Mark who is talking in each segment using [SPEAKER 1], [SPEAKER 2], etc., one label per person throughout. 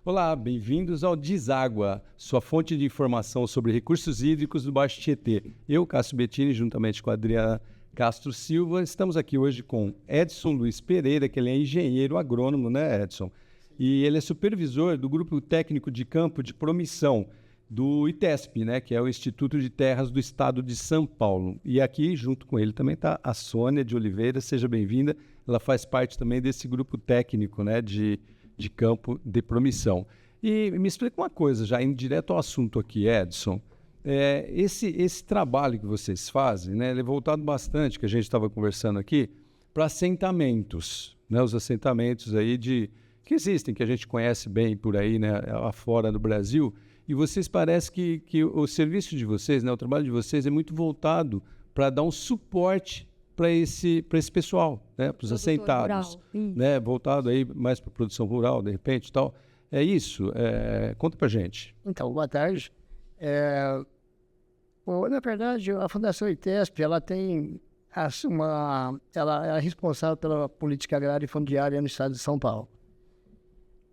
[SPEAKER 1] Olá, bem-vindos ao Deságua, sua fonte de informação sobre recursos hídricos do Baixo Tietê. Eu, Cássio Bettini, juntamente com a Adriana Castro Silva, estamos aqui hoje com Edson Luiz Pereira, que ele é engenheiro agrônomo, né, Edson? E ele é supervisor do Grupo Técnico de Campo de Promissão do ITESP, né, que é o Instituto de Terras do Estado de São Paulo. E aqui, junto com ele, também está a Sônia de Oliveira, seja bem-vinda. Ela faz parte também desse grupo técnico, né, de campo de promissão. E me explica uma coisa, já indo direto ao assunto aqui, Edson. Esse trabalho que vocês fazem, né, ele é voltado bastante, que a gente estava conversando aqui, para assentamentos, né, os assentamentos aí que existem, que a gente conhece bem por aí, né, afora do Brasil. E vocês parece que o serviço de vocês, né, o trabalho de vocês é muito voltado para dar um suporte para esse pessoal, né, para os assentados, né, voltado aí mais para a produção rural, de repente, tal. É isso? Conta para gente.
[SPEAKER 2] Então, boa tarde. Na verdade, a Fundação ITESP, ela ela é responsável pela política agrária e fundiária no estado de São Paulo.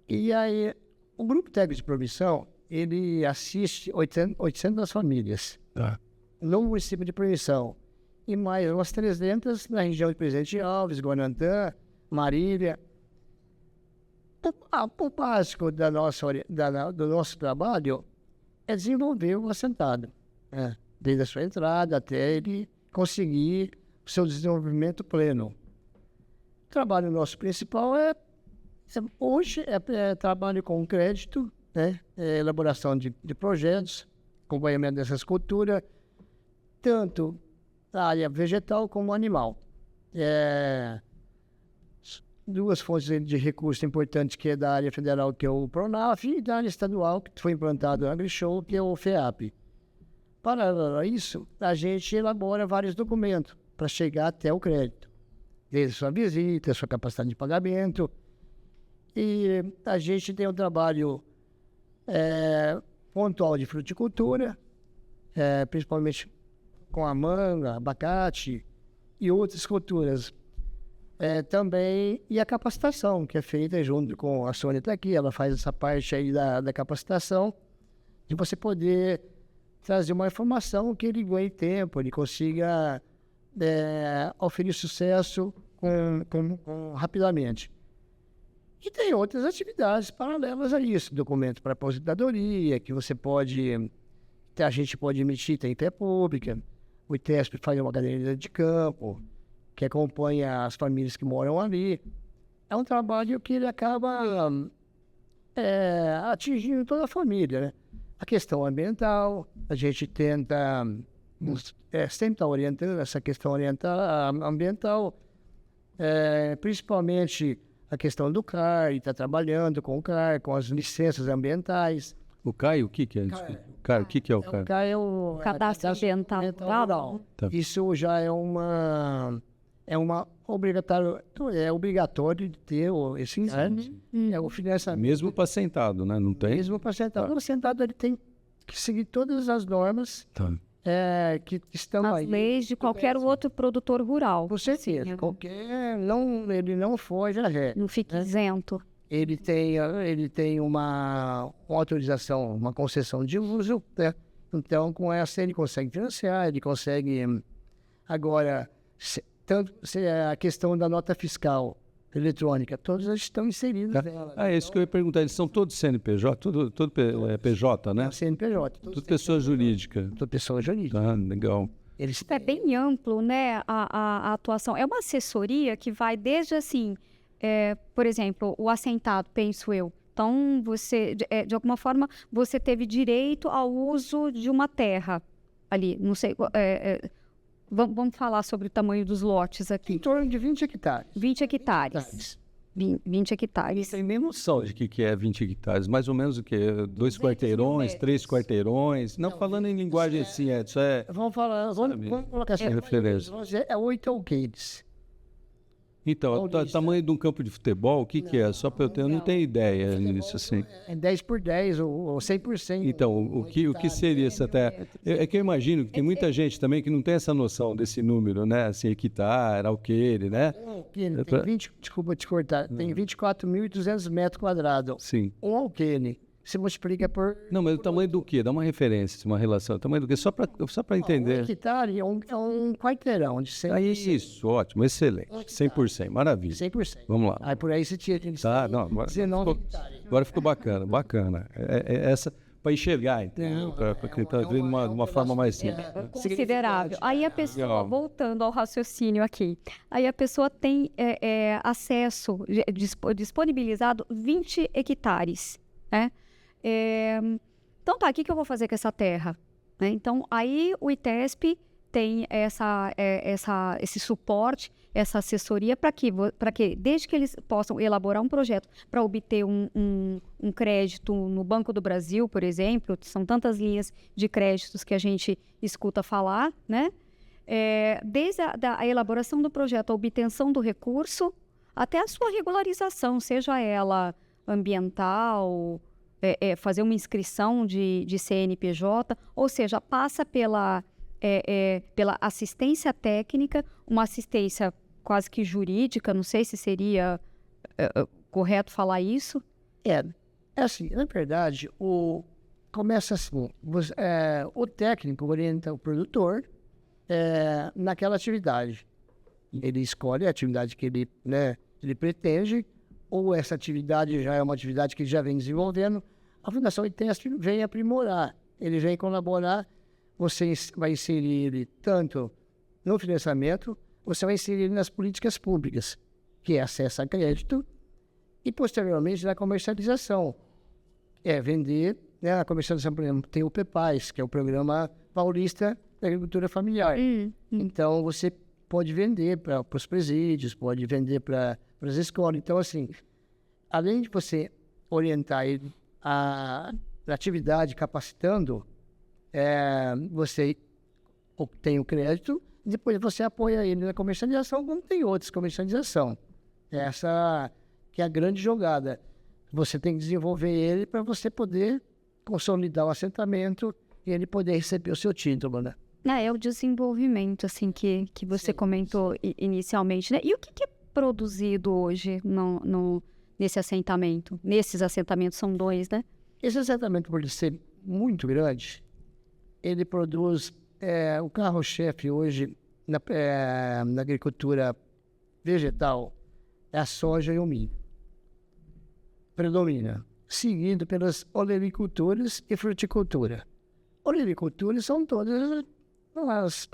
[SPEAKER 2] E aí, o Grupo Técnico de Promissão, ele assiste 800 famílias no município de Promissão e mais umas 300 na região de Presidente Alves, Guanantã, Marília. O básico do nosso trabalho é desenvolver o assentado, desde a sua entrada até ele conseguir o seu desenvolvimento pleno. O trabalho nosso principal hoje é trabalho com crédito, né? Elaboração de projetos, acompanhamento dessas culturas, tanto na área vegetal como animal. Duas fontes de recursos importantes, que é da área federal, que é o PRONAF, e da área estadual, que foi implantado no AgriShow, que é o FEAP. Paralelo a isso, a gente elabora vários documentos para chegar até o crédito, desde sua visita, sua capacidade de pagamento. E a gente tem um trabalho pontual de fruticultura, principalmente com a manga, abacate e outras culturas. Também, e a capacitação, que é feita junto com a Sônia está aqui, ela faz essa parte aí da capacitação, de você poder trazer uma informação que ele ganhe tempo, ele consiga oferir sucesso rapidamente. E tem outras atividades paralelas a isso, documento para aposentadoria, que a gente pode emitir, tem fé pública, o ITESP faz uma galeria de campo, que acompanha as famílias que moram ali. É um trabalho que ele acaba atingindo toda a família, né? A questão ambiental, a gente tenta sempre estar orientando essa questão ambiental, principalmente a questão do CAR, está trabalhando com o CAR, com as licenças ambientais.
[SPEAKER 1] O CAI, o que é? CAR, o que é o CAR?
[SPEAKER 2] O CAR é o
[SPEAKER 3] Cadastro Ambiental Rural.
[SPEAKER 1] Tá.
[SPEAKER 2] Isso já é obrigatório de ter esse o financiamento.
[SPEAKER 1] Mesmo para assentado, né? Não tem?
[SPEAKER 2] Mesmo para assentado. O assentado ele tem que seguir todas as normas que estão
[SPEAKER 3] As
[SPEAKER 2] aí.
[SPEAKER 3] leis de qualquer outro produtor rural.
[SPEAKER 2] Com certeza. Ele não foge à regra.
[SPEAKER 3] Não fique isento.
[SPEAKER 2] Ele tem uma autorização, uma concessão de uso, né? Então, com essa ele consegue financiar, ele consegue... Agora, a questão da nota fiscal eletrônica, todos estão inseridos nela.
[SPEAKER 1] É isso que eu ia perguntar. Eles são todos CNPJ? Tudo PJ, né?
[SPEAKER 2] CNPJ.
[SPEAKER 1] Tudo pessoa jurídica.
[SPEAKER 2] Tudo pessoa jurídica.
[SPEAKER 1] Tá, legal.
[SPEAKER 3] É bem amplo, né, a atuação. É uma assessoria que vai desde, assim, por exemplo, o assentado, penso eu. Então, você, de alguma forma, você teve direito ao uso de uma terra ali. Não sei, vamos falar sobre o tamanho dos lotes aqui.
[SPEAKER 2] Em torno de 20 hectares.
[SPEAKER 3] 20 hectares. 20 hectares.
[SPEAKER 1] Tem nem noção de que é 20 hectares. Mais ou menos o quê? 2 quarteirões, 3 quarteirões? Não, falando em linguagem assim, Edson,
[SPEAKER 2] Vamos colocar assim.
[SPEAKER 1] Referência.
[SPEAKER 2] 8 alqueires.
[SPEAKER 1] Então, o tamanho de um campo de futebol, o que é? Só para eu não tenho ideia nisso, assim.
[SPEAKER 2] É 10 por 10 ou 100 por 100.
[SPEAKER 1] Então, o que seria essa terra? É que eu imagino que tem muita gente também que não tem essa noção desse número, né? Assim, hectare, alqueire, né?
[SPEAKER 2] alquene tem 20, desculpa te cortar, tem 24.200 metros quadrados.
[SPEAKER 1] Sim.
[SPEAKER 2] Um alquene, você multiplica por...
[SPEAKER 1] Não, mas o tamanho do quê? Dá uma referência, uma relação. O tamanho do quê? Só para
[SPEAKER 2] Um
[SPEAKER 1] entender.
[SPEAKER 2] hectare é um quarteirão de 100%.
[SPEAKER 1] Isso, ótimo, excelente. 100%, maravilha.
[SPEAKER 2] 100%.
[SPEAKER 1] Vamos lá.
[SPEAKER 2] Aí por aí você tinha...
[SPEAKER 1] Tá, não, agora
[SPEAKER 2] 19
[SPEAKER 1] ficou,
[SPEAKER 2] hectares.
[SPEAKER 1] agora ficou bacana, bacana. Essa para enxergar, então, para tentar ver de uma forma mais simples.
[SPEAKER 3] Considerável. Aí a pessoa,
[SPEAKER 1] Legal.
[SPEAKER 3] voltando ao raciocínio aqui, aí a pessoa tem acesso, disponibilizado 20 hectares, né? Então tá, o que eu vou fazer com essa terra? Né? Então, aí o ITESP tem esse suporte, essa assessoria para que, desde que eles possam elaborar um projeto para obter um crédito no Banco do Brasil, por exemplo, são tantas linhas de créditos que a gente escuta falar, né? Desde a elaboração do projeto, a obtenção do recurso, até a sua regularização, seja ela ambiental, fazer uma inscrição de CNPJ, ou seja, passa pela assistência técnica, uma assistência quase que jurídica, não sei se seria correto falar isso.
[SPEAKER 2] É assim, na verdade, começa assim, o técnico orienta o produtor naquela atividade. Ele escolhe a atividade que ele pretende, ou essa atividade já é uma atividade que ele já vem desenvolvendo. A Fundação ITESP vem aprimorar, ele vem colaborar. Você vai inserir ele tanto no financiamento, você vai inserir ele nas políticas públicas, que é acesso a crédito, e posteriormente na comercialização. Vender, né? A comercialização, por exemplo, tem o PEPAS, que é o Programa Paulista da Agricultura Familiar. Então, você pode vender para os presídios, pode vender para as escolas. Então, assim, além de você orientar ele a atividade capacitando, você obtém o crédito, depois você apoia ele na comercialização, como tem outras comercialização. Essa que é a grande jogada. Você tem que desenvolver ele para você poder consolidar o assentamento e ele poder receber o seu título, né?
[SPEAKER 3] É o desenvolvimento, assim, que você comentou inicialmente, né? E o que é produzido hoje nesse assentamento? Nesses assentamentos são 2, né?
[SPEAKER 2] Esse assentamento, por ser muito grande, ele produz o carro-chefe hoje na agricultura vegetal, é a soja e o milho. Predomina, seguido pelas olericulturas e fruticultura. Olericulturas são todas as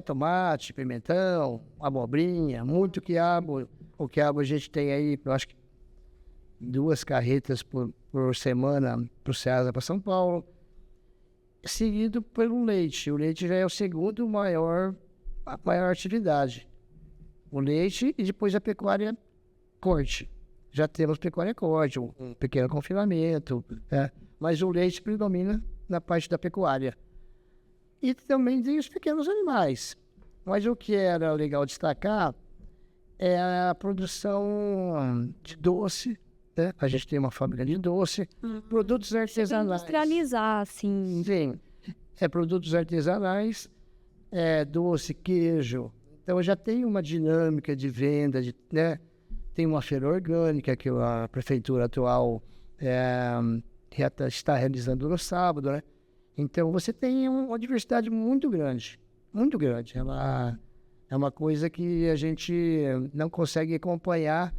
[SPEAKER 2] tomate, pimentão, abobrinha, muito quiabo. O quiabo a gente tem aí, eu acho que 2 carretas por semana para o Ceasa, para São Paulo. Seguido pelo leite. O leite já é o segundo maior atividade. O leite e depois a pecuária corte. Já temos pecuária corte, um pequeno confinamento, né? Mas o leite predomina na parte da pecuária. E também tem os pequenos animais. Mas o que era legal destacar é a produção de doce, né? A gente tem uma fábrica de doce, produtos artesanais.
[SPEAKER 3] Industrializar, assim.
[SPEAKER 2] Sim, produtos artesanais, doce, queijo. Então já tem uma dinâmica de venda, né? Tem uma feira orgânica que a prefeitura atual está realizando no sábado, né? Então você tem uma diversidade muito grande, muito grande. Ela é uma coisa que a gente não consegue acompanhar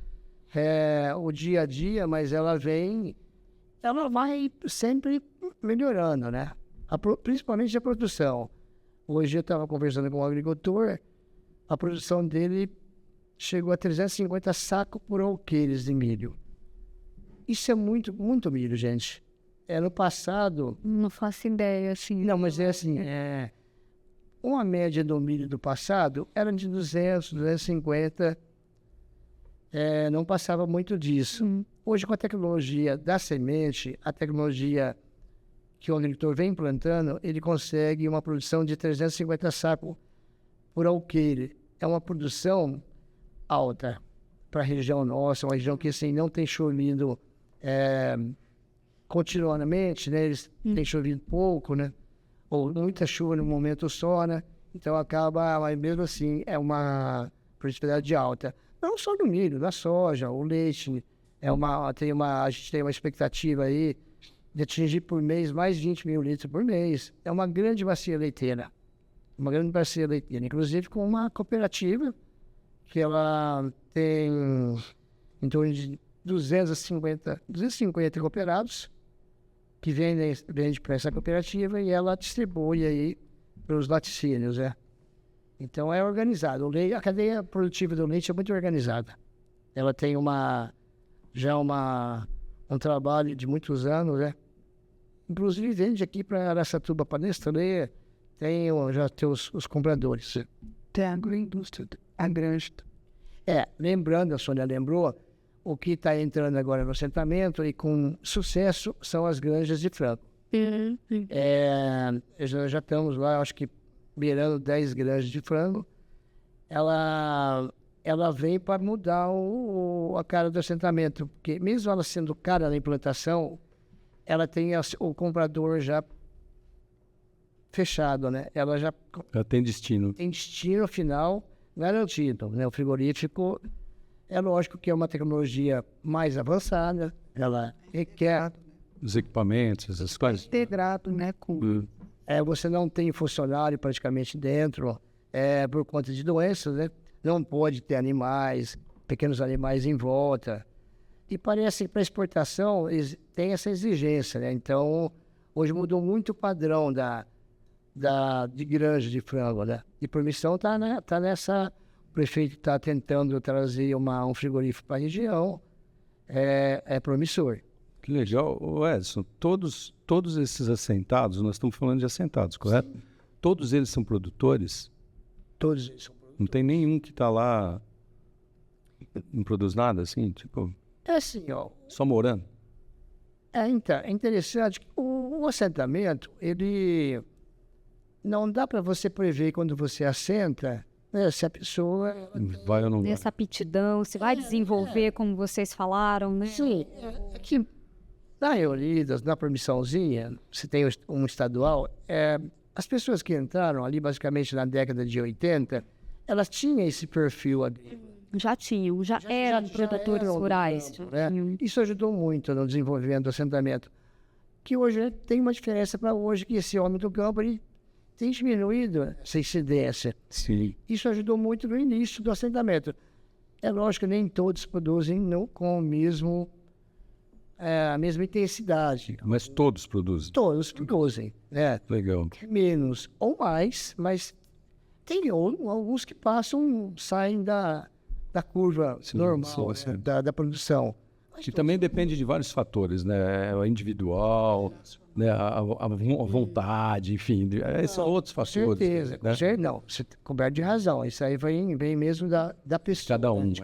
[SPEAKER 2] o dia a dia, mas ela vai sempre melhorando, né? Principalmente a produção. Hoje eu estava conversando com um agricultor, a produção dele chegou a 350 sacos por alqueires de milho. Isso é muito, muito milho, gente. No passado...
[SPEAKER 3] Não faço ideia, assim.
[SPEAKER 2] Não, mas uma média do milho do passado era de 200, 250. Não passava muito disso. Hoje, com a tecnologia da semente, a tecnologia que o agricultor vem implantando, ele consegue uma produção de 350 sacos por alqueire. É uma produção alta para a região nossa, uma região que assim, não tem chovido continuamente, né? Eles têm chovido pouco, né? Ou muita chuva no momento só, né? Então acaba, mas mesmo assim, é uma produtividade alta. Não só no milho, na soja, o leite. A gente tem uma expectativa aí de atingir por mês mais 20 mil litros por mês. É uma grande bacia leiteira. Uma grande bacia leiteira. Inclusive com uma cooperativa que ela tem em torno de 250 cooperados que vende para essa cooperativa e ela distribui aí para os laticínios, né? Então é organizado. A cadeia produtiva do leite é muito organizada. Ela tem um trabalho de muitos anos, né? Inclusive vende aqui para Araçatuba, para Nestlé, já tem os compradores.
[SPEAKER 4] Tem a agroindústria, a granja.
[SPEAKER 2] Lembrando, a Sônia lembrou, o que está entrando agora no assentamento e com sucesso são as granjas de frango. Já estamos lá, acho que beirando 10 granjas de frango. Ela vem para mudar a cara do assentamento, porque mesmo ela sendo cara na implantação, ela tem o comprador já fechado, né? Ela
[SPEAKER 1] tem destino.
[SPEAKER 2] Tem destino final garantido, né? O frigorífico, é lógico que é uma tecnologia mais avançada, ela requer...
[SPEAKER 1] Os equipamentos, essas coisas.
[SPEAKER 4] Integrado, né?
[SPEAKER 2] Você não tem funcionário praticamente dentro, por conta de doenças, né? Não pode ter pequenos animais em volta. E parece que para exportação tem essa exigência, né? Então, hoje mudou muito o padrão de granja de frango, né? E Promissão está nessa... O prefeito está tentando trazer um frigorífico para a região. É promissor.
[SPEAKER 1] Que legal. Edson, todos esses assentados, nós estamos falando de assentados, correto? Sim. Todos eles são produtores?
[SPEAKER 2] Todos eles são produtores.
[SPEAKER 1] Não tem nenhum que está lá, não produz nada, assim? Tipo...
[SPEAKER 2] É assim, ó.
[SPEAKER 1] Só morando?
[SPEAKER 2] Então, é interessante que o assentamento, ele... Não dá para você prever quando você assenta, né, se a pessoa...
[SPEAKER 1] Vai ou não vai?
[SPEAKER 3] Essa aptidão, se vai desenvolver, como vocês falaram, né?
[SPEAKER 2] Sim, que na Reunidas, na permissãozinha, se tem um estadual, as pessoas que entraram ali, basicamente na década de 80, elas tinham esse perfil ali.
[SPEAKER 3] Já eram produtores rurais.
[SPEAKER 2] Campo, né? Isso ajudou muito no desenvolvimento do assentamento. Que hoje tem uma diferença para hoje, que esse homem do campo ele tem diminuído essa incidência.
[SPEAKER 1] Sim.
[SPEAKER 2] Isso ajudou muito no início do assentamento. É lógico que nem todos produzem com a mesma intensidade.
[SPEAKER 1] Mas todos produzem?
[SPEAKER 2] Todos produzem, né?
[SPEAKER 1] Legal.
[SPEAKER 2] Menos ou mais, mas tem alguns que saem da curva normal,
[SPEAKER 1] sim.
[SPEAKER 2] Né? Da produção.
[SPEAKER 1] Que também depende de vários fatores, né? O individual, né? A vontade, enfim. São outros fatores.
[SPEAKER 2] Certeza,
[SPEAKER 1] né?
[SPEAKER 2] Não, você está coberto de razão. Isso aí vem mesmo da pessoa.
[SPEAKER 1] Cada um.
[SPEAKER 2] Né? De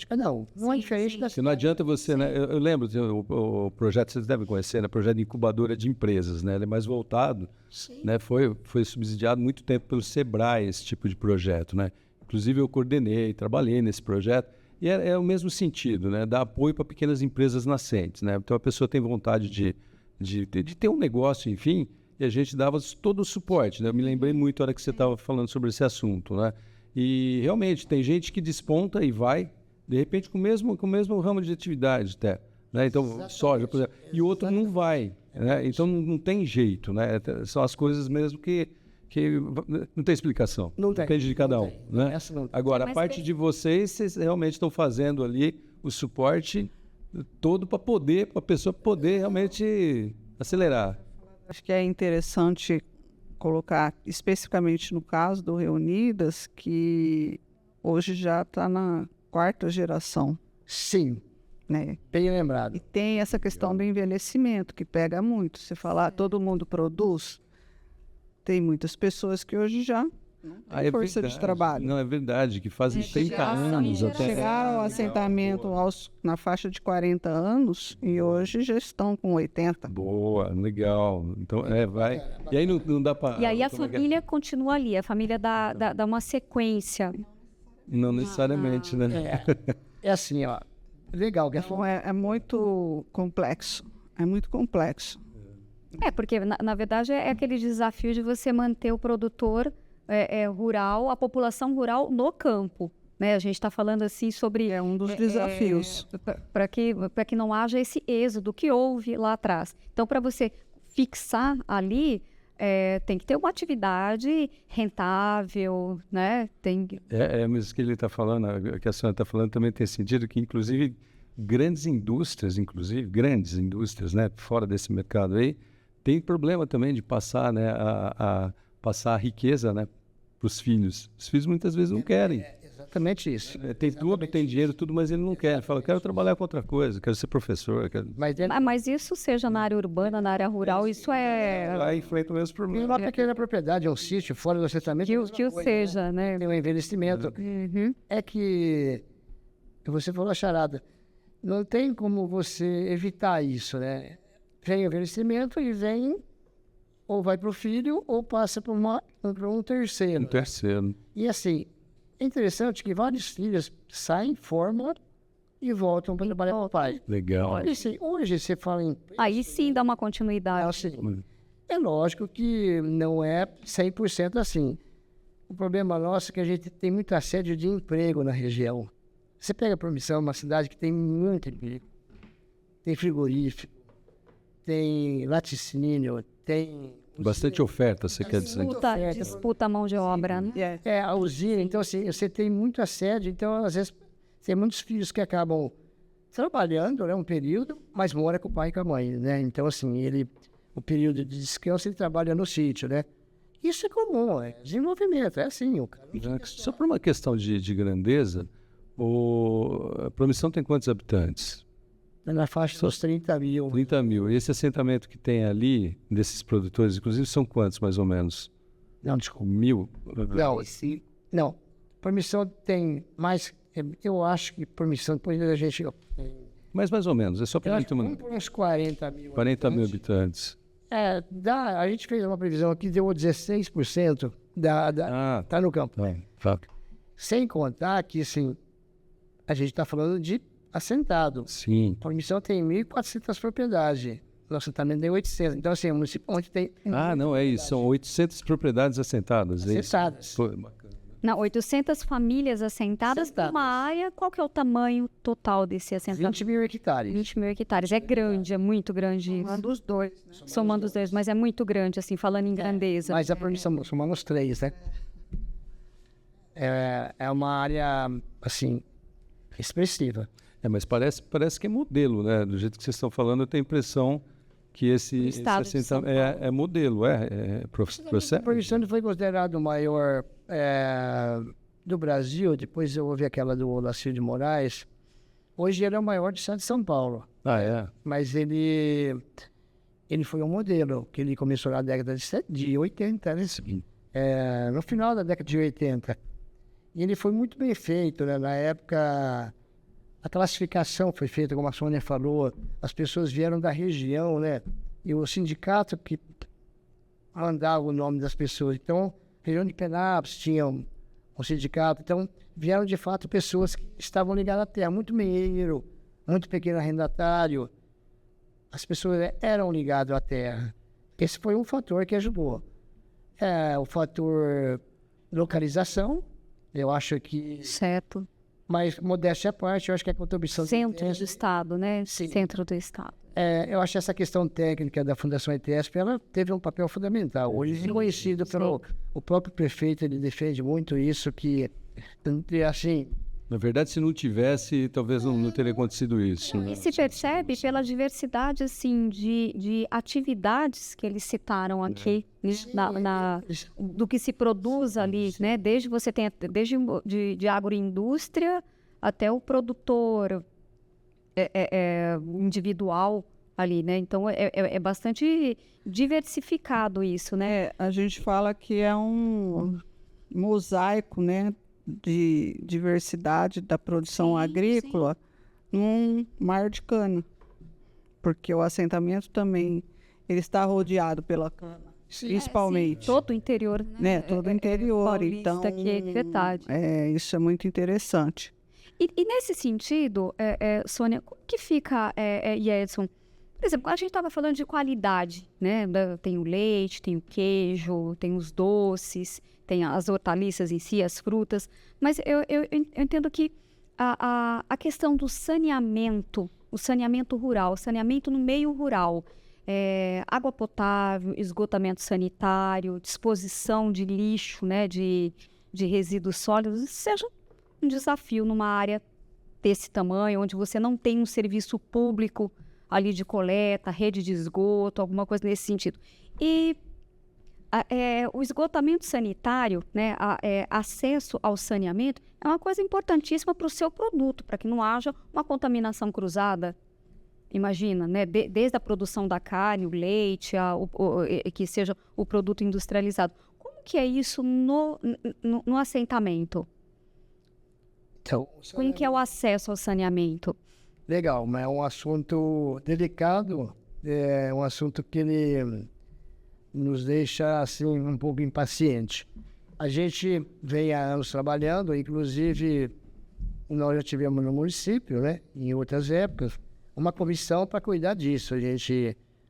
[SPEAKER 2] cada um. Não é diferente da...
[SPEAKER 1] Porque não adianta você, né? Eu lembro, o projeto, vocês devem conhecer, né? Projeto de incubadora de empresas, né? Ele é mais voltado, né? Foi subsidiado muito tempo pelo Sebrae, esse tipo de projeto, né? Inclusive eu coordenei, trabalhei nesse projeto. E é o mesmo sentido, né? Dar apoio para pequenas empresas nascentes, né? Então a pessoa tem vontade de ter um negócio, enfim, e a gente dava todo o suporte, né? Eu me lembrei muito na hora que você estava falando sobre esse assunto, né? E realmente tem gente que desponta e vai, de repente, com o mesmo ramo de atividade até, né? Então, soja, por exemplo, e outro não vai, né? Então não tem jeito, né? São as coisas mesmo que não tem explicação.
[SPEAKER 2] Não tem.
[SPEAKER 1] Depende de cada um, né? Agora, a
[SPEAKER 3] Mas
[SPEAKER 1] parte de vocês realmente estão fazendo ali o suporte todo para a pessoa poder realmente acelerar.
[SPEAKER 4] Acho que é interessante colocar, especificamente no caso do Reunidas, que hoje já está na 4ª geração.
[SPEAKER 2] Sim,
[SPEAKER 4] Né?
[SPEAKER 2] bem lembrado.
[SPEAKER 4] E tem essa questão do envelhecimento, que pega muito. Se falar todo mundo produz, tem muitas pessoas que hoje já não têm força de trabalho.
[SPEAKER 1] Não, é verdade, que fazem 30 anos até.
[SPEAKER 4] Chegaram ao assentamento na faixa de 40 anos e hoje já estão com 80.
[SPEAKER 1] Boa, legal. Então, vai. E aí não dá para...
[SPEAKER 3] E aí a família continua ali, a família dá uma sequência.
[SPEAKER 1] Não necessariamente, né?
[SPEAKER 2] É assim, ó. Legal.
[SPEAKER 4] Então é muito complexo. É muito complexo.
[SPEAKER 3] Porque na verdade é aquele desafio de você manter o produtor rural, a população rural no campo, né? A gente está falando assim sobre...
[SPEAKER 4] É um dos desafios.
[SPEAKER 3] Para que não haja esse êxodo que houve lá atrás. Então, para você fixar ali, tem que ter uma atividade rentável, né?
[SPEAKER 1] Mas o que ele está falando, o que a senhora está falando também tem sentido que, inclusive, grandes indústrias, né, fora desse mercado aí, tem problema também de passar, né, passar a riqueza, né, para os filhos. Os filhos muitas vezes não querem.
[SPEAKER 2] Exatamente isso.
[SPEAKER 1] Tem tudo, tem dinheiro, tudo, mas ele não quer. Ele fala, eu quero trabalhar com outra coisa, quero ser professor.
[SPEAKER 3] Mas isso seja na área urbana, na área rural, isso é...
[SPEAKER 1] Lá enfrenta o mesmo
[SPEAKER 2] Em
[SPEAKER 1] problema.
[SPEAKER 2] uma pequena propriedade, um sítio, fora do assentamento...
[SPEAKER 3] Que o seja, né?
[SPEAKER 2] Tem um envelhecimento.
[SPEAKER 3] Uhum.
[SPEAKER 2] É que, você falou a charada, não tem como você evitar isso, né? Vem o envelhecimento e vem, ou vai para o filho, ou passa para um terceiro.
[SPEAKER 1] Um terceiro.
[SPEAKER 2] E assim, é interessante que vários filhos saem, formam e voltam para trabalhar com o pai.
[SPEAKER 1] Legal.
[SPEAKER 2] E, assim, hoje você fala em...
[SPEAKER 3] Aí sim dá uma continuidade.
[SPEAKER 2] Assim, é lógico que não é 100% assim. O problema nosso é que a gente tem muito assédio de emprego na região. Você pega a Promissão, uma cidade que tem muito emprego. Tem frigorífico, tem laticínio, tem...
[SPEAKER 1] Bastante oferta, você quer dizer.
[SPEAKER 3] Disputa a mão de obra, né?
[SPEAKER 2] A usina. Então, assim, você tem muito assédio. Então, às vezes, tem muitos filhos que acabam trabalhando, né, um período, mas mora com o pai e com a mãe, né? Então, assim, o período de descanso, ele trabalha no sítio, né? Isso é comum, é desenvolvimento, é assim. O cara...
[SPEAKER 1] Só por uma questão de grandeza, a Promissão tem quantos habitantes?
[SPEAKER 2] Na faixa dos 30 mil.
[SPEAKER 1] 30 mil. E esse assentamento que tem ali, desses produtores, inclusive, são quantos, mais ou menos?
[SPEAKER 2] Não, desculpa.
[SPEAKER 1] 1.000?
[SPEAKER 2] Não. Promissão tem mais... Eu acho que Promissão, depois a gente...
[SPEAKER 1] Mas mais ou menos, é só para
[SPEAKER 2] uns 40 mil.
[SPEAKER 1] 40 mil habitantes.
[SPEAKER 2] A gente fez uma previsão aqui, deu 16% tá no campo.
[SPEAKER 1] Tá.
[SPEAKER 2] Sem contar que, assim, a gente está falando de assentado.
[SPEAKER 1] Sim.
[SPEAKER 2] Promissão tem 1.400 propriedades. O assentamento tem 800. Então, assim, é um município onde tem...
[SPEAKER 1] Não, é isso. São 800 propriedades assentadas.
[SPEAKER 2] Assentadas.
[SPEAKER 1] É isso. Bacana.
[SPEAKER 3] Não, 800 famílias assentadas numa área. Qual que é o tamanho total desse assentamento?
[SPEAKER 2] 20 mil hectares.
[SPEAKER 3] 20 mil hectares. É grande, é muito grande isso.
[SPEAKER 4] Somando os dois. Né?
[SPEAKER 3] Somando os dois, mas é muito grande, assim, falando em grandeza.
[SPEAKER 2] Mas a Promissão, somando os três, né? É uma área, assim, expressiva.
[SPEAKER 1] Mas parece que é modelo, né? Do jeito que vocês estão falando, eu tenho a impressão que esse assentamento é modelo, processo?
[SPEAKER 2] A Promissão foi considerado o maior do Brasil, depois eu ouvi aquela do Olacir de Moraes. Hoje ele é o maior do estado de São Paulo. Mas ele foi um modelo, que ele começou na década de 80, né? No final da década de 80. E ele foi muito bem feito, né? Na época... A classificação foi feita, como a Sônia falou, as pessoas vieram da região, né? E o sindicato que mandava o nome das pessoas. Então, região de Penápolis tinha um sindicato. Então, vieram de fato pessoas que estavam ligadas à terra. Muito mineiro, muito pequeno arrendatário. As pessoas eram ligadas à terra. Esse foi um fator que ajudou. O fator localização, eu acho que...
[SPEAKER 3] Certo.
[SPEAKER 2] Mas, modéstia à parte, eu acho que a contribuição...
[SPEAKER 3] Centro do Estado, né?
[SPEAKER 2] Sim.
[SPEAKER 3] Centro do Estado.
[SPEAKER 2] Eu acho que essa questão técnica da Fundação ETESP, ela teve um papel fundamental. Hoje, reconhecido pelo o próprio prefeito, ele defende muito isso, que, assim...
[SPEAKER 1] Na verdade, se não tivesse, talvez não teria acontecido isso. Né?
[SPEAKER 3] E se percebe pela diversidade, assim, de atividades que eles citaram aqui, do que se produz ali, né? Desde de agroindústria até o produtor individual ali, né? Então, é bastante diversificado isso, né?
[SPEAKER 4] A gente fala que é um mosaico, né? De diversidade da produção agrícola num mar de cana, porque o assentamento também ele está rodeado pela cana, principalmente
[SPEAKER 3] todo o interior,
[SPEAKER 4] né? Todo o interior, então
[SPEAKER 3] que é verdade.
[SPEAKER 4] Isso é muito interessante.
[SPEAKER 3] E nesse sentido, Sônia, como que fica, Edson, Por exemplo, a gente estava falando de qualidade, né? Tem o leite, tem o queijo, tem os doces, tem as hortaliças em si, as frutas. Mas eu entendo que a questão do saneamento, o saneamento rural, o saneamento no meio rural, água potável, esgotamento sanitário, disposição de lixo, né? De resíduos sólidos, isso seja um desafio numa área desse tamanho, onde você não tem um serviço público ali de coleta, rede de esgoto, alguma coisa nesse sentido. E o esgotamento sanitário, né, acesso ao saneamento, é uma coisa importantíssima para o seu produto, para que não haja uma contaminação cruzada. Imagina, né, desde a produção da carne, o leite, que seja o produto industrializado. Como que é isso no assentamento?
[SPEAKER 2] Então,
[SPEAKER 3] Como que é o acesso ao saneamento?
[SPEAKER 2] legal, mas é um assunto delicado, é um assunto que ele nos deixa assim um pouco impaciente. A gente vem há anos trabalhando, inclusive nós já tivemos no município, né, em outras épocas, uma comissão para cuidar disso.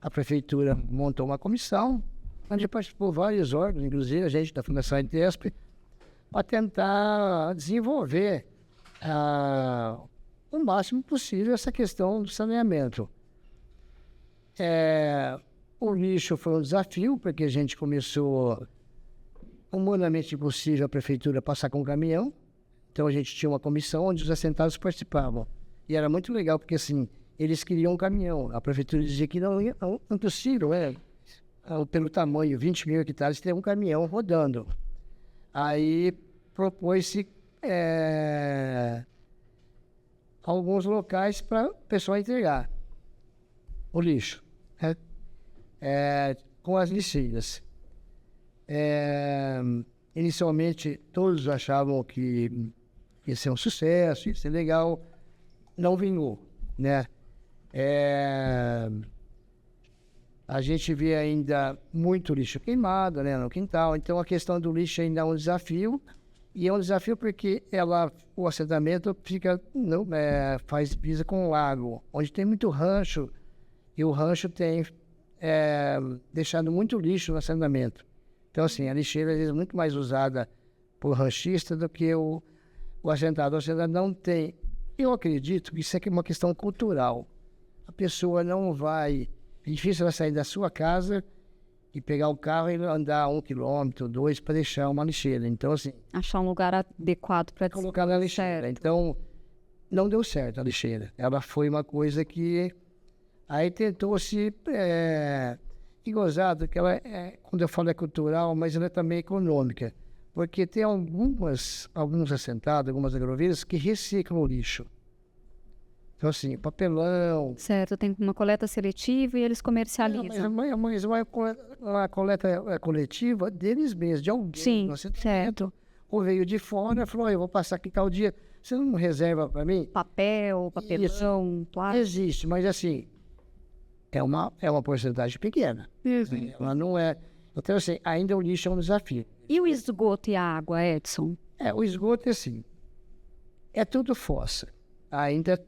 [SPEAKER 2] A prefeitura montou uma comissão, onde participou vários órgãos, inclusive a gente da Fundação Intesp, para tentar desenvolver o máximo possível essa questão do saneamento. O lixo foi um desafio, porque a gente começou humanamente impossível a prefeitura passar com um caminhão. Então a gente tinha uma comissão onde os assentados participavam. E era muito legal, porque assim, eles queriam um caminhão. A prefeitura dizia que não é impossível, pelo tamanho, 20 mil hectares, ter um caminhão rodando. Aí propôs-se alguns locais para o pessoal entregar o lixo, né? Com as lixeiras. Inicialmente, todos achavam que ia ser um sucesso, ia ser legal. Não vingou, né? A gente vê ainda muito lixo queimado, né, no quintal. Então, a questão do lixo ainda é um desafio. E é um desafio porque o assentamento faz divisa com o lago, onde tem muito rancho. E o rancho tem deixado muito lixo no assentamento. Então, assim, a lixeira às vezes é muito mais usada por ranchista do que o assentado. O assentado não tem. Eu acredito que isso é uma questão cultural. A pessoa não vai... É difícil ela sair da sua casa e pegar o carro e andar 1 quilômetro, 2, para deixar uma lixeira. Então, assim...
[SPEAKER 3] Achar um lugar adequado para
[SPEAKER 2] colocar na lixeira. Então, não deu certo a lixeira. Ela foi uma coisa que... Aí tentou-se... E gozado, que ela quando eu falo cultural, mas ela é também econômica. Porque tem alguns assentados, algumas agrovias que reciclam o lixo. Então, assim, papelão...
[SPEAKER 3] Certo, tem uma coleta seletiva e eles comercializam.
[SPEAKER 2] Mas uma coleta coletiva deles mesmos, de alguém.
[SPEAKER 3] Sim, certo.
[SPEAKER 2] Ou veio de fora, falou, eu vou passar aqui tal dia, você não reserva para mim?
[SPEAKER 3] Papelão, plástico.
[SPEAKER 2] Existe, mas assim, é uma porcentagem pequena. Ela não é... Então, assim, ainda o lixo é um desafio.
[SPEAKER 3] E o esgoto e a água, Edson?
[SPEAKER 2] O esgoto é assim, é tudo fossa. Ainda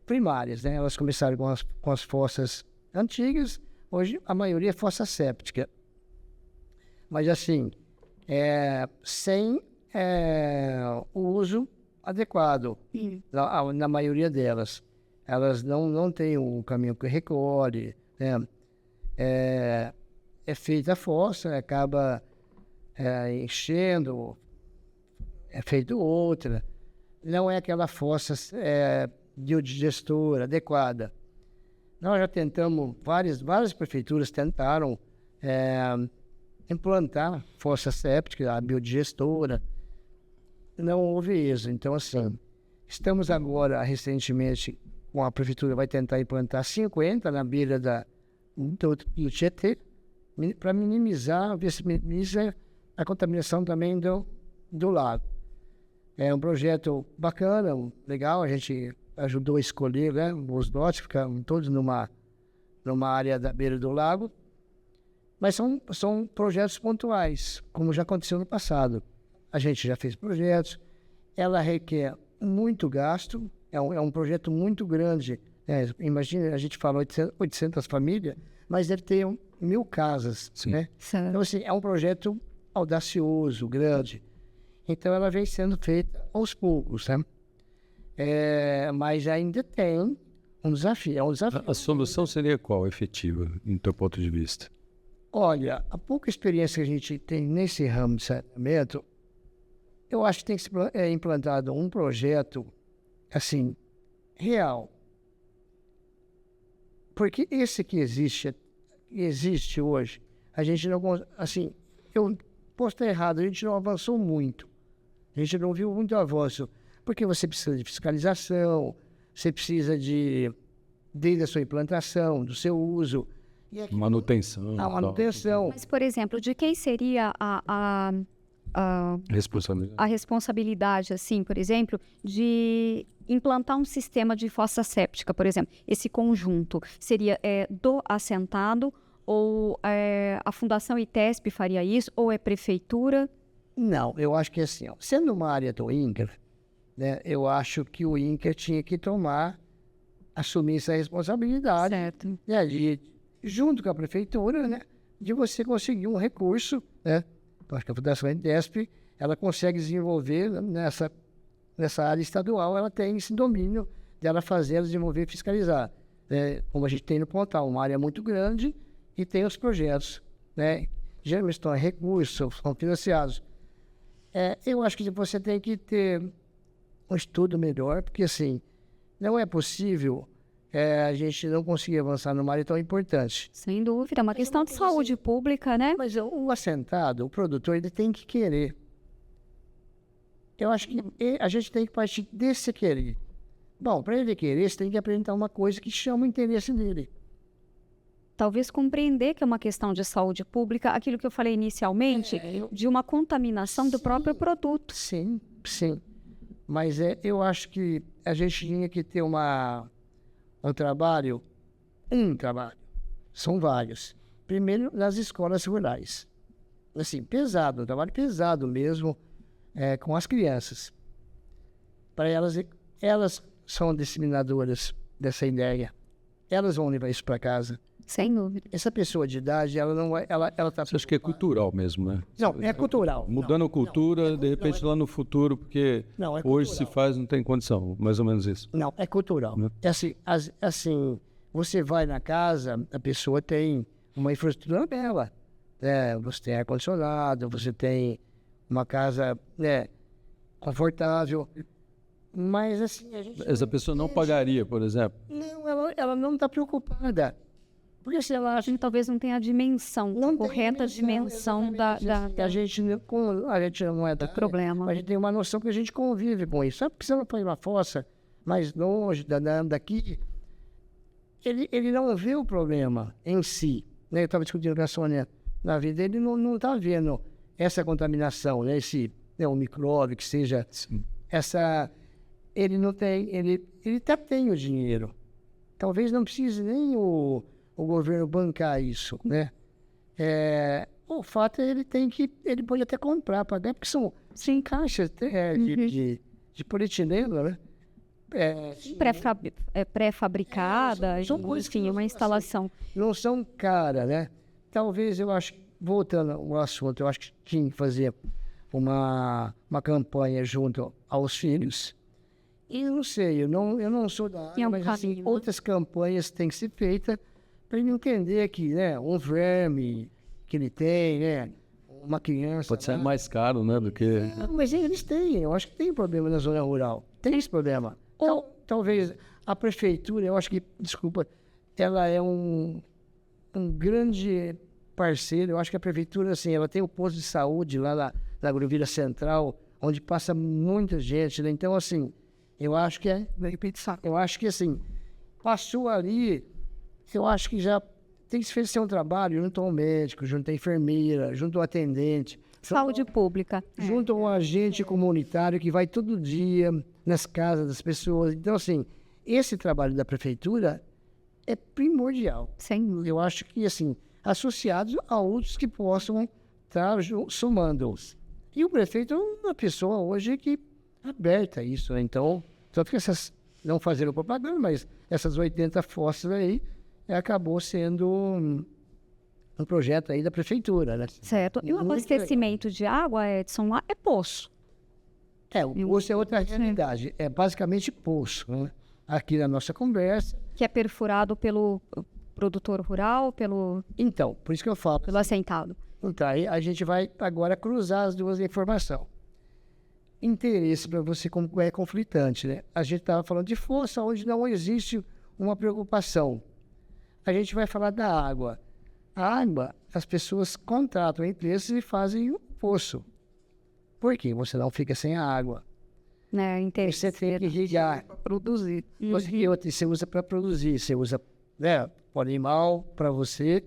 [SPEAKER 2] primárias, né? Elas começaram com as fossas antigas, hoje a maioria é fossa séptica. Mas assim, sem o uso adequado na maioria delas. Elas não têm um caminho que recolhe, né? É feita a fossa, acaba enchendo, é feito outra. Não é aquela fossa biodigestora adequada. Nós já tentamos, várias prefeituras tentaram implantar fossa séptica, a biodigestora. Não houve isso. Então, assim, estamos agora, recentemente, com a prefeitura, vai tentar implantar 50 na beira do Tietê, para minimizar, ver se minimiza a contaminação também do lago. É um projeto bacana, legal, a gente ajudou a escolher, né, os lotes, ficam todos numa área da beira do lago, mas são projetos pontuais, como já aconteceu no passado. A gente já fez projetos, ela requer muito gasto, é um projeto muito grande Imagina, a gente fala 800 famílias, mas deve ter 1.000 casas,
[SPEAKER 1] Sim.
[SPEAKER 2] né?
[SPEAKER 3] Certo.
[SPEAKER 2] Então, assim, é um projeto audacioso, grande. Então, ela vem sendo feita aos poucos, né? Mas ainda tem um desafio. É um desafio.
[SPEAKER 1] A solução seria qual, efetiva, no teu ponto de vista?
[SPEAKER 2] Olha, a pouca experiência que a gente tem nesse ramo de saneamento, eu acho que tem que ser implantado um projeto, assim, real. Porque esse que existe hoje, a gente não... Assim, eu posso estar errado, a gente não avançou muito. A gente não viu muito avanço. Porque você precisa de fiscalização, você precisa desde a sua implantação, do seu uso.
[SPEAKER 1] Manutenção.
[SPEAKER 2] A manutenção.
[SPEAKER 3] Mas, por exemplo, de quem seria a
[SPEAKER 1] Responsabilidade.
[SPEAKER 3] responsabilidade, assim, por exemplo, de implantar um sistema de fossa séptica, por exemplo? Esse conjunto seria do assentado ou a Fundação ITESP faria isso ou é prefeitura?
[SPEAKER 2] Não, eu acho que assim, ó, sendo uma área do INCRA, né, eu acho que o INCRA tinha que assumir essa responsabilidade,
[SPEAKER 3] Certo.
[SPEAKER 2] né, junto com a prefeitura, né, de você conseguir um recurso, né? Eu acho que a Fundação ITESP, ela consegue desenvolver nessa área estadual, ela tem esse domínio de ela fazer, ela desenvolver e fiscalizar. Como a gente tem no Pontal, uma área muito grande e tem os projetos, né? Geralmente estão recursos, são financiados. Eu acho que você tem que ter um estudo melhor, porque assim, não é possível a gente não conseguir avançar numa área tão importante.
[SPEAKER 3] Sem dúvida, é uma questão de saúde pública, né?
[SPEAKER 2] Mas o assentado, o produtor, ele tem que querer. Eu acho que a gente tem que partir desse querer. Bom, para ele querer, você tem que apresentar uma coisa que chama o interesse dele.
[SPEAKER 3] Talvez compreender que é uma questão de saúde pública, aquilo que eu falei inicialmente, de uma contaminação do próprio produto.
[SPEAKER 2] Sim, sim. Mas eu acho que a gente tinha que ter um trabalho, são vários. Primeiro, nas escolas rurais. Assim, pesado, um trabalho pesado mesmo, com as crianças. Para elas são disseminadoras dessa ideia. Elas vão levar isso para casa.
[SPEAKER 3] Sem dúvida.
[SPEAKER 2] Essa pessoa de idade, ela não vai... Ela tá
[SPEAKER 1] Você acha que é cultural mesmo, né?
[SPEAKER 2] Não, é cultural.
[SPEAKER 1] Mudando a cultura, de repente lá no futuro, porque
[SPEAKER 2] Não, é
[SPEAKER 1] hoje
[SPEAKER 2] cultural.
[SPEAKER 1] se faz, não tem condição, mais ou menos isso.
[SPEAKER 2] Não, é cultural.
[SPEAKER 1] Né?
[SPEAKER 2] É assim, você vai na casa, a pessoa tem uma infraestrutura bela. Você tem ar-condicionado, você tem uma casa confortável. Mas assim, a gente...
[SPEAKER 1] Essa pessoa não pagaria, por exemplo.
[SPEAKER 2] Não, ela não está preocupada. Porque se ela acha...
[SPEAKER 3] Talvez não tenha a dimensão,
[SPEAKER 2] Não tem
[SPEAKER 3] correta dimensão da
[SPEAKER 2] a gente não é da
[SPEAKER 3] problema.
[SPEAKER 2] A gente tem uma noção que a gente convive com isso. Sabe que se ela for uma fossa mais longe daqui, ele não vê o problema em si. Né? Eu estava discutindo com a Sônia na vida, ele não está vendo essa contaminação, né? Um micróbio que seja essa... Ele não tem... Ele até tem o dinheiro. Talvez não precise nem o governo bancar isso, né? O fato é ele pode até comprar, pagar, porque são caixas de polietileno, né?
[SPEAKER 3] Pré-fabricada,
[SPEAKER 2] são coisas que
[SPEAKER 3] enfim,
[SPEAKER 2] não
[SPEAKER 3] uma
[SPEAKER 2] são
[SPEAKER 3] instalação.
[SPEAKER 2] Não são caras, né? Talvez, eu acho, voltando ao assunto, eu acho que tinha que fazer uma campanha junto aos filhos. E eu não sei, eu não sou da área, mas assim, outras campanhas têm que ser feitas para ele entender que, né, um verme que ele tem, né, uma criança...
[SPEAKER 1] Pode ser mais caro, né, do que...
[SPEAKER 2] Não, mas eles têm, eu acho que tem problema na zona rural. Tem esse problema. Talvez a prefeitura, eu acho que, desculpa, ela é um grande parceiro. Eu acho que a prefeitura, assim, ela tem o posto de saúde lá na Agrovila Central, onde passa muita gente, né? Então, assim, eu acho que assim, passou ali, eu acho que já tem que ser um trabalho junto ao médico, junto à enfermeira, junto ao atendente.
[SPEAKER 3] Saúde pública.
[SPEAKER 2] Junto a um agente comunitário que vai todo dia nas casas das pessoas. Então, assim, esse trabalho da prefeitura é primordial.
[SPEAKER 3] Sim.
[SPEAKER 2] Eu acho que, assim, associados a outros que possam estar somando-os. E o prefeito é uma pessoa hoje que é aberta a isso, né? Então, tanto que não fazendo propaganda, mas essas 80 fossas aí acabou sendo um projeto aí da prefeitura, né?
[SPEAKER 3] Certo. E o
[SPEAKER 2] Muito
[SPEAKER 3] abastecimento de água, Edson, lá é poço.
[SPEAKER 2] O poço é outra realidade, é basicamente poço, né? Aqui na nossa conversa.
[SPEAKER 3] Que é perfurado pelo produtor rural, pelo
[SPEAKER 2] Então, por isso que eu falo.
[SPEAKER 3] assentado.
[SPEAKER 2] Então, aí a gente vai agora cruzar as duas informações. Interesse para você como é conflitante, né? A gente estava falando de força onde não existe uma preocupação. A gente vai falar da água. A água, as pessoas contratam empresas e fazem um poço. Por quê? Você não fica sem a água.
[SPEAKER 3] Né?
[SPEAKER 2] Você tem que irrigar.
[SPEAKER 4] Para produzir.
[SPEAKER 2] Você usa para produzir. Você usa para o animal, para você,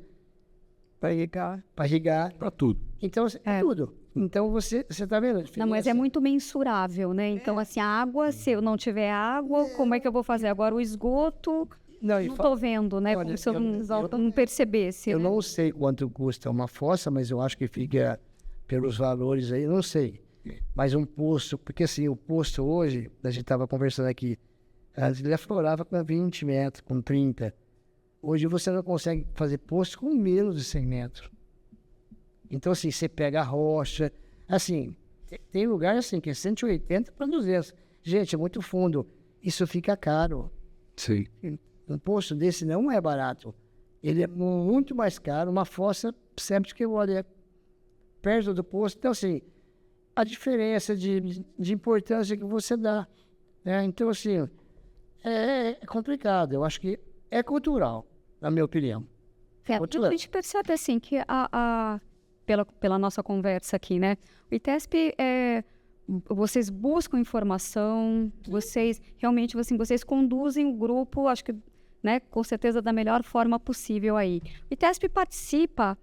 [SPEAKER 4] Para irrigar.
[SPEAKER 2] para irrigar.
[SPEAKER 1] Para tudo.
[SPEAKER 2] Então, é tudo. Então, você está vendo a diferença?
[SPEAKER 3] Não, mas é muito mensurável, né? Então, assim, a água, se eu não tiver água, como é que eu vou fazer? Agora, o esgoto,
[SPEAKER 2] Não,
[SPEAKER 3] não estou vendo, né?
[SPEAKER 2] Olha,
[SPEAKER 3] Como se eu
[SPEAKER 2] eu
[SPEAKER 3] não percebesse.
[SPEAKER 2] Eu
[SPEAKER 3] né?
[SPEAKER 2] não sei quanto custa uma fossa, mas eu acho que fica pelos valores aí, não sei. Mas um poço, porque assim, o poço hoje, a gente estava conversando aqui, antes ele aflorava com 20 metros, com 30. Hoje você não consegue fazer poço com menos de 100 metros. Então, assim, você pega a rocha, assim, tem lugar assim que é 180 para 200. Gente, é muito fundo. Isso fica caro.
[SPEAKER 1] Sim.
[SPEAKER 2] Um poço desse não é barato. Ele é muito mais caro. Uma fossa séptica que olha perto do poço. Então, assim, a diferença de importância que você dá. Né? Então, assim, é complicado. Eu acho que é cultural, na minha opinião.
[SPEAKER 3] A gente percebe, assim, que pela nossa conversa aqui, né? O ITESP, vocês buscam informação, vocês realmente, assim, vocês conduzem o grupo, acho que, né, com certeza da melhor forma possível aí. O ITESP participa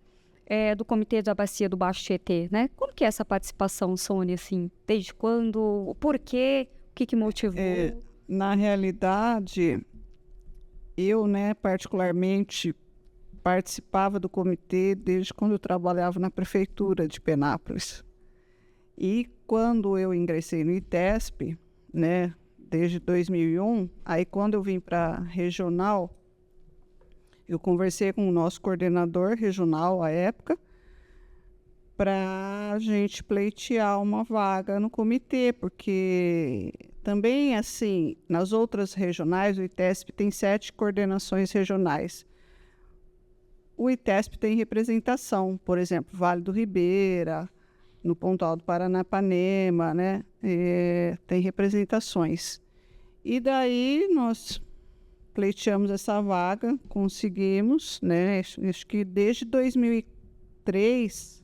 [SPEAKER 3] do Comitê da Bacia do Baixo Tietê, né? Como que é essa participação, Sônia, assim? Desde quando? O porquê? O que motivou?
[SPEAKER 4] Na realidade, eu, né, particularmente, participava do comitê desde quando eu trabalhava na prefeitura de Penápolis. E quando eu ingressei no ITESP, né, desde 2001, aí quando eu vim para a regional, eu conversei com o nosso coordenador regional à época para a gente pleitear uma vaga no comitê, porque também, assim, nas outras regionais, o ITESP tem 7 coordenações regionais. O ITESP tem representação, por exemplo, Vale do Ribeira, no Pontal do Paranapanema, né? Tem representações. E daí nós pleiteamos essa vaga, conseguimos, né? Acho que desde 2003,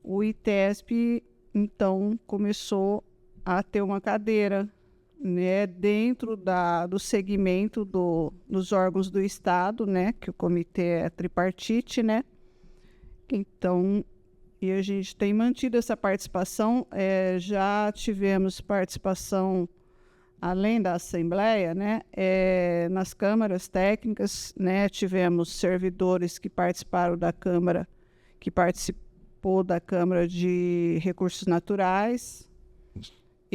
[SPEAKER 4] o ITESP, então, começou a ter uma cadeira, né, dentro do segmento dos órgãos do Estado, né, que o comitê é tripartite, né, então, e a gente tem mantido essa participação, já tivemos participação, além da Assembleia, né, nas câmaras técnicas, né, tivemos servidores que participaram da Câmara, que participou da Câmara de Recursos Naturais.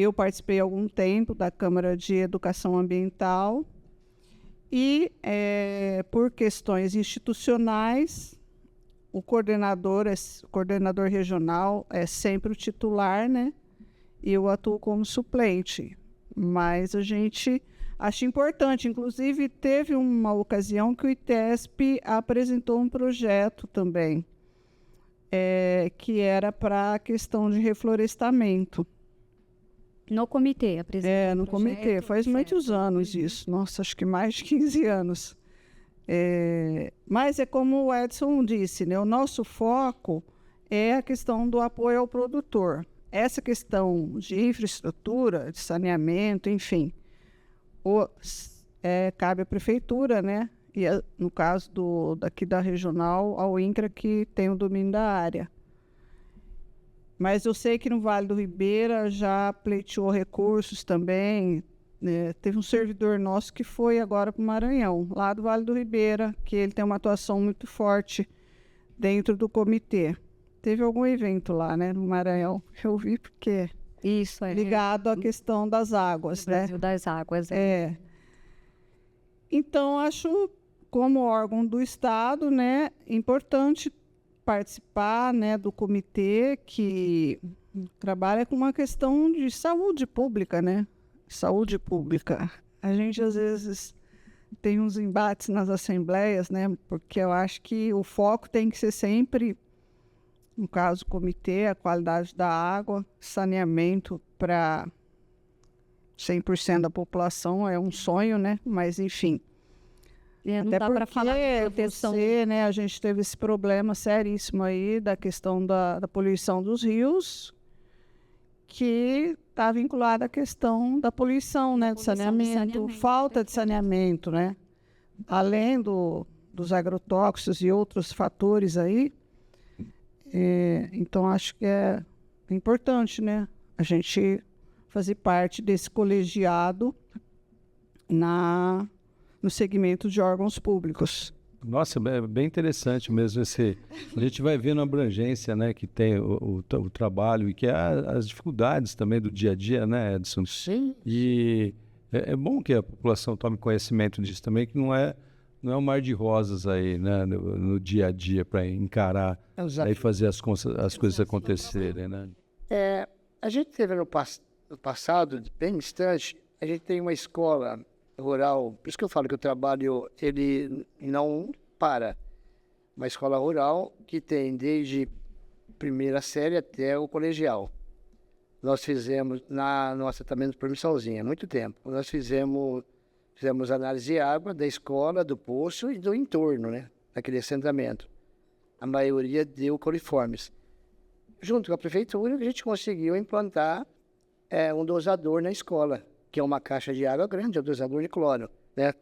[SPEAKER 4] Eu participei há algum tempo da Câmara de Educação Ambiental e, por questões institucionais, o coordenador regional é sempre o titular, né? E eu atuo como suplente. Mas a gente acha importante. Inclusive, teve uma ocasião que o ITESP apresentou um projeto também, que era para a questão de reflorestamento.
[SPEAKER 3] No comitê, apresentou
[SPEAKER 4] No comitê. Faz muitos anos isso. Nossa, acho que mais de 15 anos. Mas é como o Edson disse, né? O nosso foco é a questão do apoio ao produtor. Essa questão de infraestrutura, de saneamento, enfim, cabe à prefeitura, né? E no caso daqui da regional, ao INCRA, que tem o domínio da área. Mas eu sei que no Vale do Ribeira já pleiteou recursos também. Teve um servidor nosso que foi agora para o Maranhão, lá do Vale do Ribeira, que ele tem uma atuação muito forte dentro do comitê. Teve algum evento lá, né, no Maranhão. Eu vi porque
[SPEAKER 3] Isso,
[SPEAKER 4] ligado à questão das águas, né?
[SPEAKER 3] Brasil das águas.
[SPEAKER 4] Então, acho, como órgão do Estado, né, importante participar, né, do comitê que trabalha com uma questão de saúde pública, né? Saúde pública. A gente, às vezes, tem uns embates nas assembleias, né? Porque eu acho que o foco tem que ser sempre, no caso do comitê, a qualidade da água, saneamento para 100% da população, é um sonho, né? Mas, enfim.
[SPEAKER 3] Não
[SPEAKER 4] Até
[SPEAKER 3] dá para falar de proteção.
[SPEAKER 4] né, a gente teve esse problema seríssimo aí da questão da poluição dos rios, que está vinculada à questão da poluição, né, do saneamento, falta de saneamento, né? Além dos agrotóxicos e outros fatores aí. Então, acho que é importante, né, a gente fazer parte desse colegiado no segmento de órgãos públicos.
[SPEAKER 1] Nossa, é bem interessante mesmo a gente vai vendo a abrangência, né, que tem o trabalho e que as dificuldades também do dia a dia, né, Edson?
[SPEAKER 2] Sim.
[SPEAKER 1] E é bom que a população tome conhecimento disso também, que não é um mar de rosas aí, né, no dia a dia para encarar e fazer as coisas acontecerem, né?
[SPEAKER 2] A gente teve no passado, bem distante, a gente tem uma escola rural, por isso que eu falo que o trabalho, ele não para. Uma escola rural que tem desde primeira série até o colegial. Nós fizemos, na nossa também por Missãozinha, há muito tempo, nós fizemos análise de água da escola, do poço e do entorno, né, daquele assentamento. A maioria deu coliformes. Junto com a prefeitura, a gente conseguiu implantar um dosador na escola, que é uma caixa de água grande, é um dosador de cloro, né?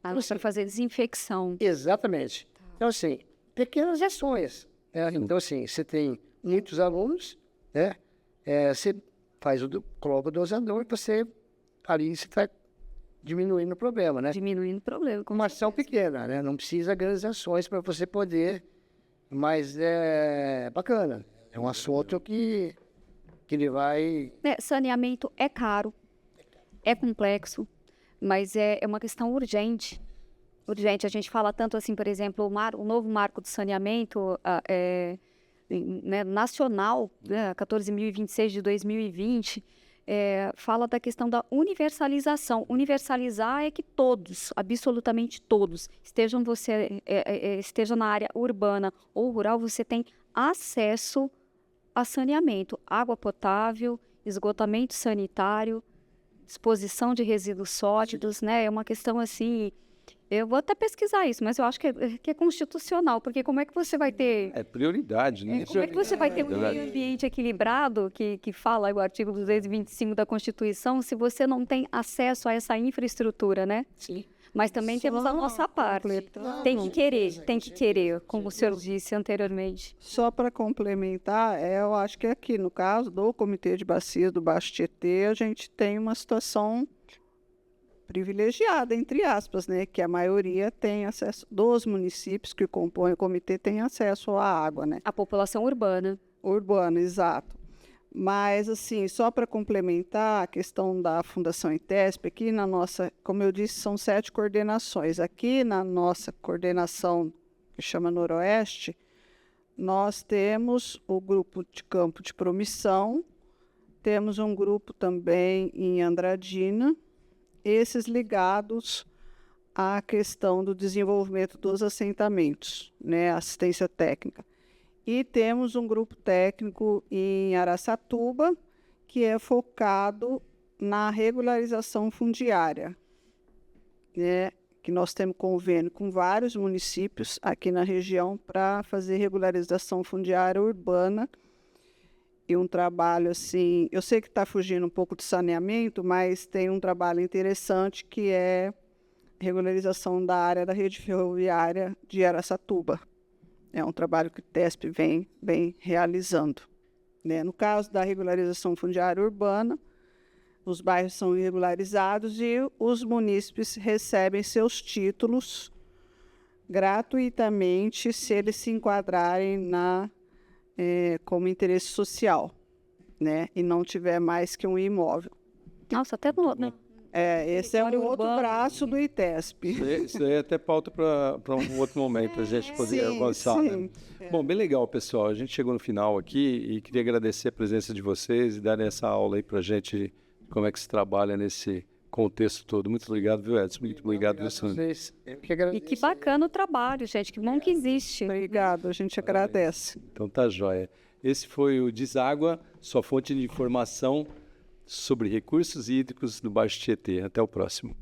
[SPEAKER 3] Para fazer desinfecção.
[SPEAKER 2] Exatamente. Então, assim, pequenas ações, né? Então, assim, você tem muitos alunos, né? Você faz coloca o dosador, você ali você está diminuindo o problema, né?
[SPEAKER 3] Diminuindo o problema.
[SPEAKER 2] Com uma ação pequena, né? Não precisa grandes ações para você poder, mas é bacana. É um assunto que ele vai...
[SPEAKER 3] Saneamento é caro, é complexo, mas é uma questão urgente. Urgente. A gente fala tanto assim, por exemplo, o novo marco de saneamento nacional, 14.026 de 2020, fala da questão da universalização. Universalizar é que todos, absolutamente todos, esteja na área urbana ou rural, você tem acesso a saneamento, água potável, esgotamento sanitário, disposição de resíduos sólidos, né? É uma questão assim... Eu vou até pesquisar isso, mas eu acho que é constitucional, porque como é que você vai ter...
[SPEAKER 1] É prioridade, né?
[SPEAKER 3] Como é que você vai ter um meio ambiente equilibrado, que fala o artigo 225 da Constituição, se você não tem acesso a essa infraestrutura, né?
[SPEAKER 2] Sim.
[SPEAKER 3] Mas também temos a nossa parte. Tem que querer, como o senhor disse anteriormente.
[SPEAKER 4] Só para complementar, eu acho que aqui, no caso do Comitê de Bacias do Baixo Tietê, a gente tem uma situação privilegiada, entre aspas, né? Que a maioria tem acesso, dos municípios que compõem o comitê tem acesso à água, né?
[SPEAKER 3] A população urbana.
[SPEAKER 4] Urbana, exato. Mas, assim, só para complementar a questão da Fundação ITESP, aqui na nossa, como eu disse, são 7 coordenações. Aqui na nossa coordenação, que chama Noroeste, nós temos o grupo de campo de Promissão, temos um grupo também em Andradina, esses ligados à questão do desenvolvimento dos assentamentos, né, assistência técnica. E temos um grupo técnico em Araçatuba, que é focado na regularização fundiária, né, que nós temos convênio com vários municípios aqui na região para fazer regularização fundiária urbana. E um trabalho assim, eu sei que está fugindo um pouco de saneamento, mas tem um trabalho interessante que é regularização da área da rede ferroviária de Araçatuba. É um trabalho que o TESP vem realizando, né? No caso da regularização fundiária urbana, os bairros são regularizados e os munícipes recebem seus títulos gratuitamente se eles se enquadrarem como interesse social, né, e não tiver mais que um imóvel.
[SPEAKER 3] Nossa, até no...
[SPEAKER 4] Esse é um
[SPEAKER 3] Território
[SPEAKER 4] outro
[SPEAKER 3] urbano.
[SPEAKER 4] braço do ITESP.
[SPEAKER 1] Isso aí é até pauta para um outro momento, a gente poder
[SPEAKER 4] Sim,
[SPEAKER 1] avançar.
[SPEAKER 4] sim.
[SPEAKER 1] Né? Bom, bem legal, pessoal. A gente chegou no final aqui e queria agradecer a presença de vocês e darem essa aula aí para a gente, como é que se trabalha nesse contexto todo. Muito obrigado, viu, Edson? Muito obrigado, viu, Sandra?
[SPEAKER 2] Vocês, eu que
[SPEAKER 3] E
[SPEAKER 2] agradeço.
[SPEAKER 3] que bacana o trabalho, gente. Que bom que existe.
[SPEAKER 4] Obrigado, a gente agradece.
[SPEAKER 1] Então tá joia. Esse foi o Deságua, sua fonte de informação sobre recursos hídricos no Baixo Tietê. Até o próximo.